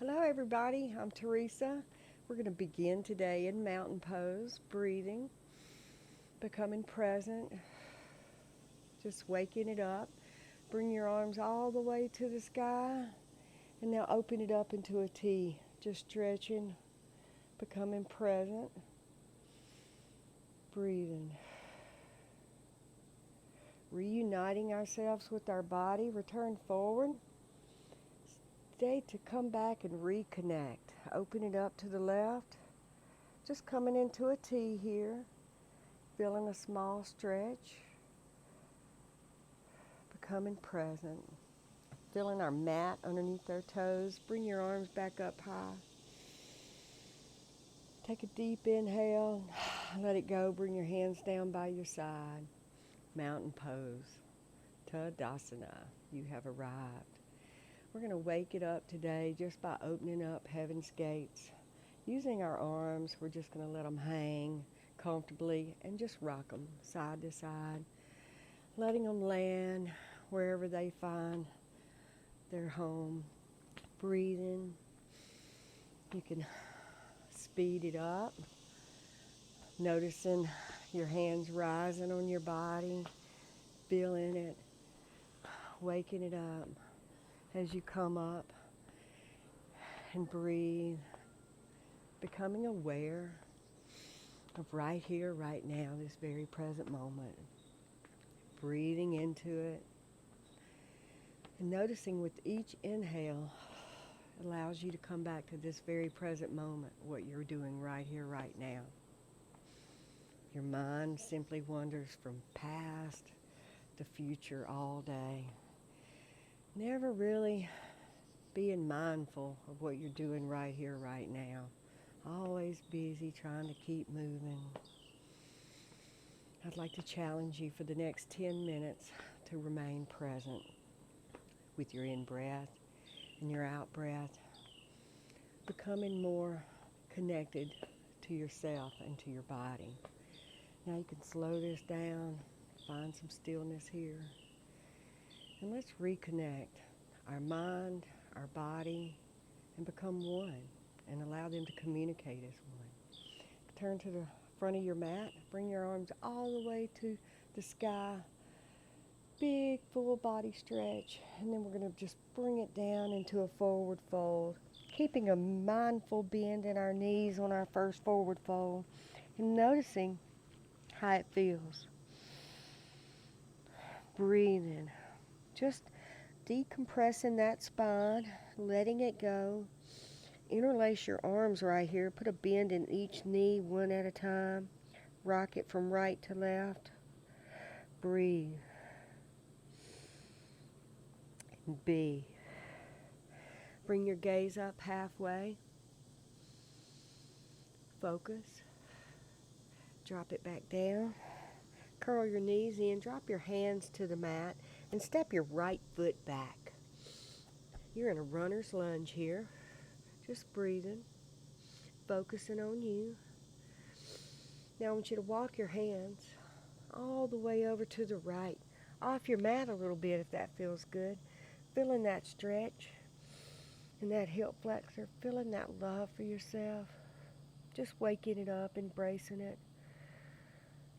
Hello everybody, I'm Teresa. We're going to begin today in mountain pose, breathing, becoming present, just waking it up. Bring your arms all the way to the sky and now open it up into a T, just stretching, becoming present, breathing. Reuniting ourselves with our body, return forward. Stay to come back and reconnect. Open it up to the left. Just coming into a T here. Feeling a small stretch. Becoming present. Feeling our mat underneath our toes. Bring your arms back up high. Take a deep inhale. Let it go. Bring your hands down by your side. Mountain pose. Tadasana. You have arrived. We're going to wake it up today just by opening up heaven's gates. Using our arms, we're just going to let them hang comfortably and just rock them side to side. Letting them land wherever they find their home. Breathing. You can speed it up. Noticing your hands rising on your body. Feeling it. Waking it up. As you come up and breathe, becoming aware of right here, right now, this very present moment. Breathing into it and noticing with each inhale allows you to come back to this very present moment, what you're doing right here, right now. Your mind simply wanders from past to future all day. Never really being mindful of what you're doing right here, right now. Always busy trying to keep moving. I'd like to challenge you for the next 10 minutes to remain present with your in-breath and your out-breath, becoming more connected to yourself and to your body. Now you can slow this down, find some stillness here. And let's reconnect our mind, our body, and become one and allow them to communicate as one. Turn to the front of your mat. Bring your arms all the way to the sky. Big full body stretch. And then we're going to just bring it down into a forward fold. Keeping a mindful bend in our knees on our first forward fold. And noticing how it feels. Breathing. Just decompressing that spine, letting it go. Interlace your arms right here. Put a bend in each knee one at a time. Rock it from right to left. Breathe. And be. Bring your gaze up halfway. Focus. Drop it back down. Curl your knees in. Drop your hands to the mat. And step your right foot back. You're in a runner's lunge here. Just breathing, focusing on you. Now I want you to walk your hands all the way over to the right. Off your mat a little bit if that feels good. Feeling that stretch and that hip flexor. Feeling that love for yourself. Just waking it up, embracing it.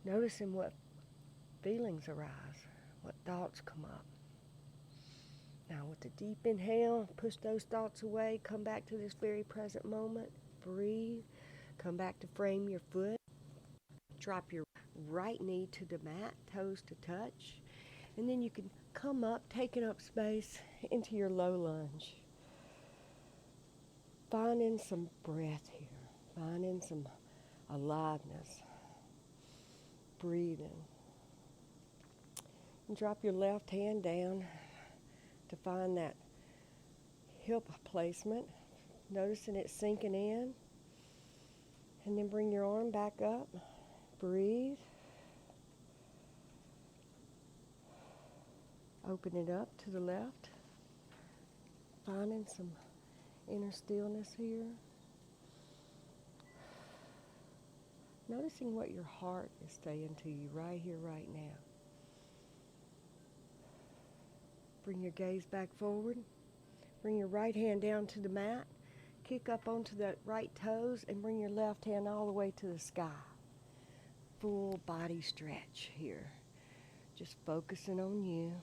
Noticing what feelings arise. What thoughts come up. Now with a deep inhale, push those thoughts away. Come back to this very present moment. Breathe. Come back to frame your foot. Drop your right knee to the mat, toes to touch. And then you can come up, taking up space into your low lunge. Finding some breath here. Finding some aliveness. Breathing. And drop your left hand down to find that hip placement. Noticing it sinking in. And then bring your arm back up. Breathe. Open it up to the left. Finding some inner stillness here. Noticing what your heart is saying to you right here, right now. Bring your gaze back forward. Bring your right hand down to the mat Kick up onto the right toes and bring your left hand all the way to the sky. Full body stretch here. Just focusing on you.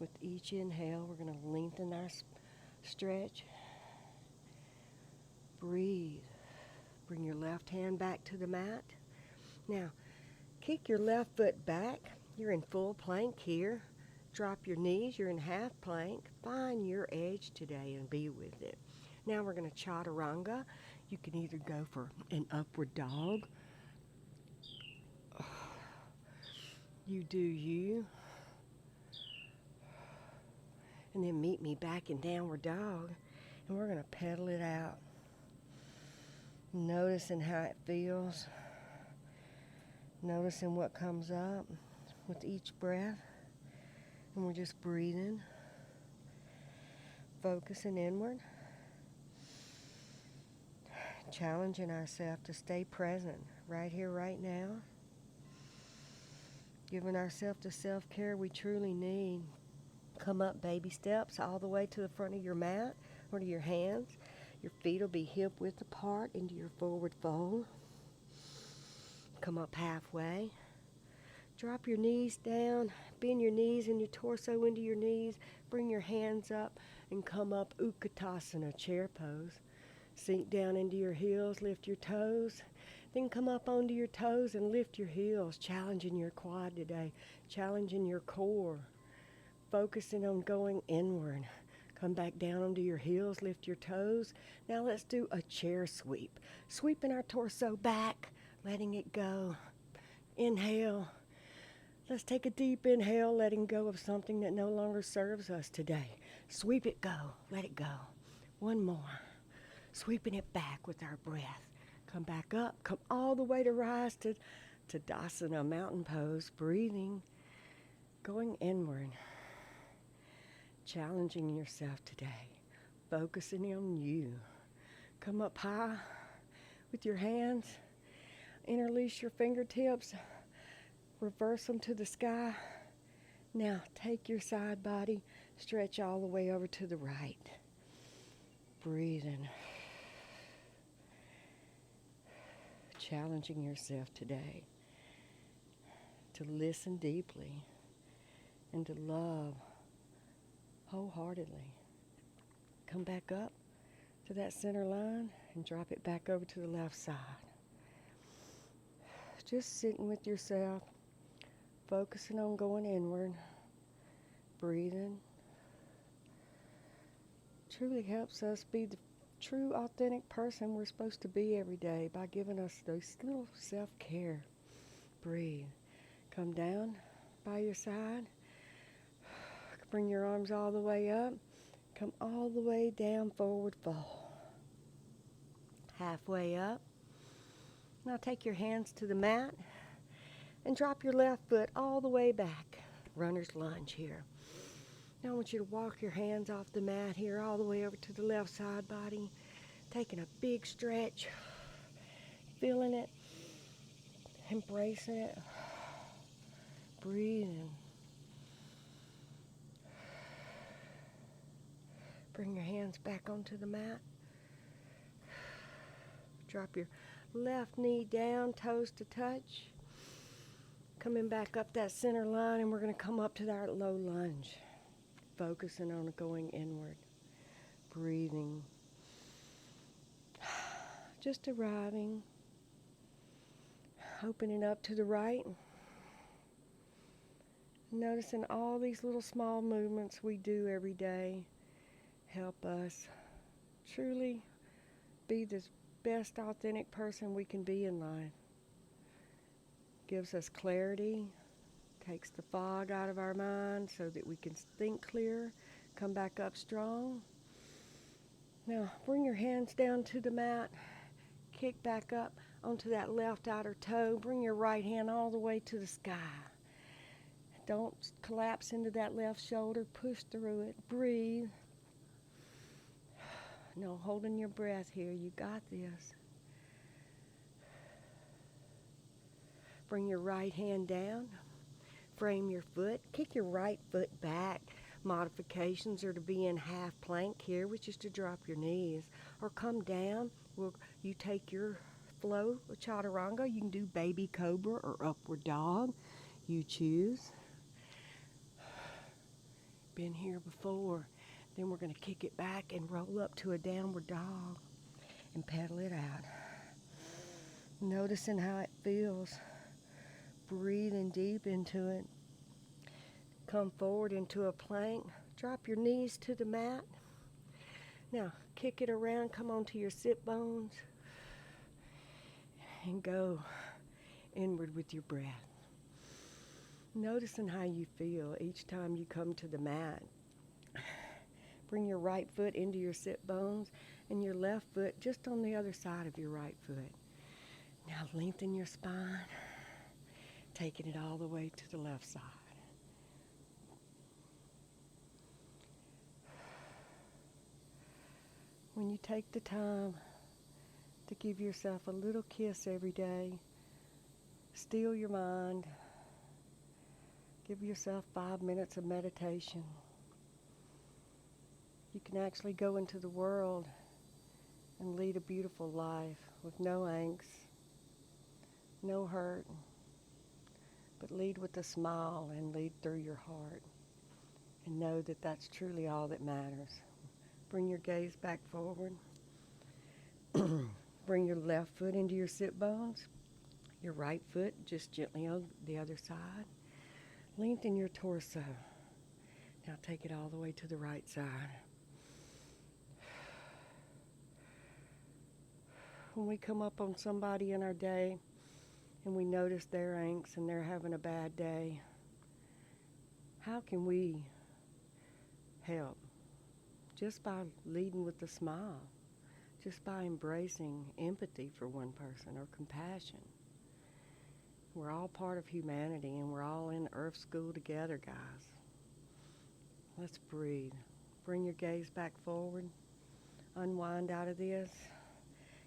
With each inhale, we're going to lengthen our stretch. Breathe. Bring your left hand back to the mat. Now, kick your left foot back. You're in full plank here. Drop your knees. You're in half plank. Find your edge today and be with it. Now we're going to chaturanga. You can either go for an upward dog. You do you. And then meet me back in downward dog. And we're going to pedal it out. Noticing how it feels. Noticing what comes up with each breath. And we're just breathing. Focusing inward. Challenging ourselves to stay present right here, right now. Giving ourselves the self-care we truly need. Come up baby steps all the way to the front of your mat or to your hands. Your feet will be hip-width apart into your forward fold. Come up halfway. Drop your knees down. Bend your knees and your torso into your knees. Bring your hands up and come up Utkatasana, chair pose. Sink down into your heels, lift your toes. Then come up onto your toes and lift your heels, challenging your quad today, challenging your core, focusing on going inward. Come back down onto your heels, lift your toes. Now let's do a chair sweep. Sweeping our torso back, letting it go. Inhale. Let's take a deep inhale, letting go of something that no longer serves us today. Sweep it, go, let it go. One more. Sweeping it back with our breath. Come back up, come all the way to rise to Tadasana, mountain pose, breathing, going inward. Challenging yourself today, focusing on you. Come up high with your hands, interlace your fingertips, reverse them to the sky. Now take your side body, stretch all the way over to the right. Breathing. Challenging yourself today to listen deeply and to love wholeheartedly. Come back up to that center line and drop it back over to the left side. Just sitting with yourself, focusing on going inward, breathing. Truly helps us be the true, authentic person we're supposed to be every day by giving us those little self-care. Breathe. Come down by your side. Bring your arms all the way up. Come all the way down, forward fold. Halfway up. Now take your hands to the mat and drop your left foot all the way back. Runner's lunge here. Now I want you to walk your hands off the mat here all the way over to the left side body. Taking a big stretch. Feeling it. Embracing it. Breathing. Bring your hands back onto the mat. Drop your left knee down, toes to touch. Coming back up that center line, and we're going to come up to our low lunge. Focusing on going inward. Breathing. Just arriving. Opening up to the right. Noticing all these little small movements we do every day help us truly be the best authentic person we can be in life. Gives us clarity, takes the fog out of our mind so that we can think clear, come back up strong. Now bring your hands down to the mat, kick back up onto that left outer toe, bring your right hand all the way to the sky. Don't collapse into that left shoulder, push through it, breathe. No holding your breath here, you got this. Bring your right hand down, frame your foot, kick your right foot back, modifications are to be in half plank here, which is to drop your knees, or come down. You take your flow of chaturanga. You can do baby cobra or upward dog. You choose. Been here before. Then we're going to kick it back and roll up to a downward dog and pedal it out. Noticing how it feels. Breathing deep into it. Come forward into a plank. Drop your knees to the mat. Now, kick it around. Come onto your sit bones. And go inward with your breath. Noticing how you feel each time you come to the mat. Bring your right foot into your sit bones and your left foot just on the other side of your right foot. Now lengthen your spine, taking it all the way to the left side. When you take the time to give yourself a little kiss every day, still your mind, give yourself 5 minutes of meditation. You can actually go into the world and lead a beautiful life with no angst, no hurt, but lead with a smile and lead through your heart and know that that's truly all that matters. Bring your gaze back forward. Bring your left foot into your sit bones, your right foot just gently on the other side. Lengthen your torso. Now take it all the way to the right side. When we come up on somebody in our day and we notice their angst and they're having a bad day, how can we help? Just by leading with a smile, just by embracing empathy for one person or compassion. We're all part of humanity and we're all in Earth School together, guys. Let's breathe. Bring your gaze back forward. Unwind out of this.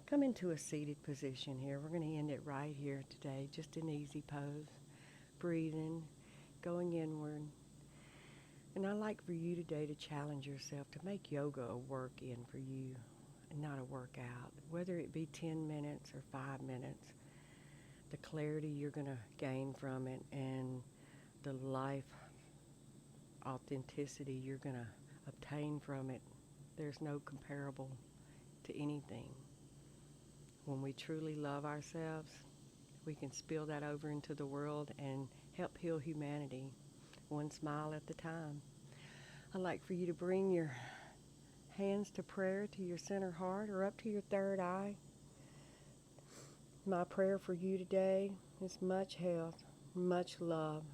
Come into a seated position here. We're going to end it right here today, just an easy pose. Breathing, going inward. And I'd like for you today to challenge yourself to make yoga a work-in for you and not a workout. Whether it be 10 minutes or 5 minutes, the clarity you're going to gain from it and the life authenticity you're going to obtain from it, there's no comparable to anything. When we truly love ourselves, we can spill that over into the world and help heal humanity, one smile at a time. I'd like for you to bring your hands to prayer to your center heart or up to your third eye. My prayer for you today is much health, much love,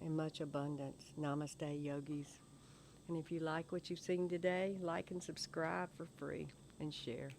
and much abundance. Namaste, yogis. And if you like what you've seen today, like and subscribe for free and share.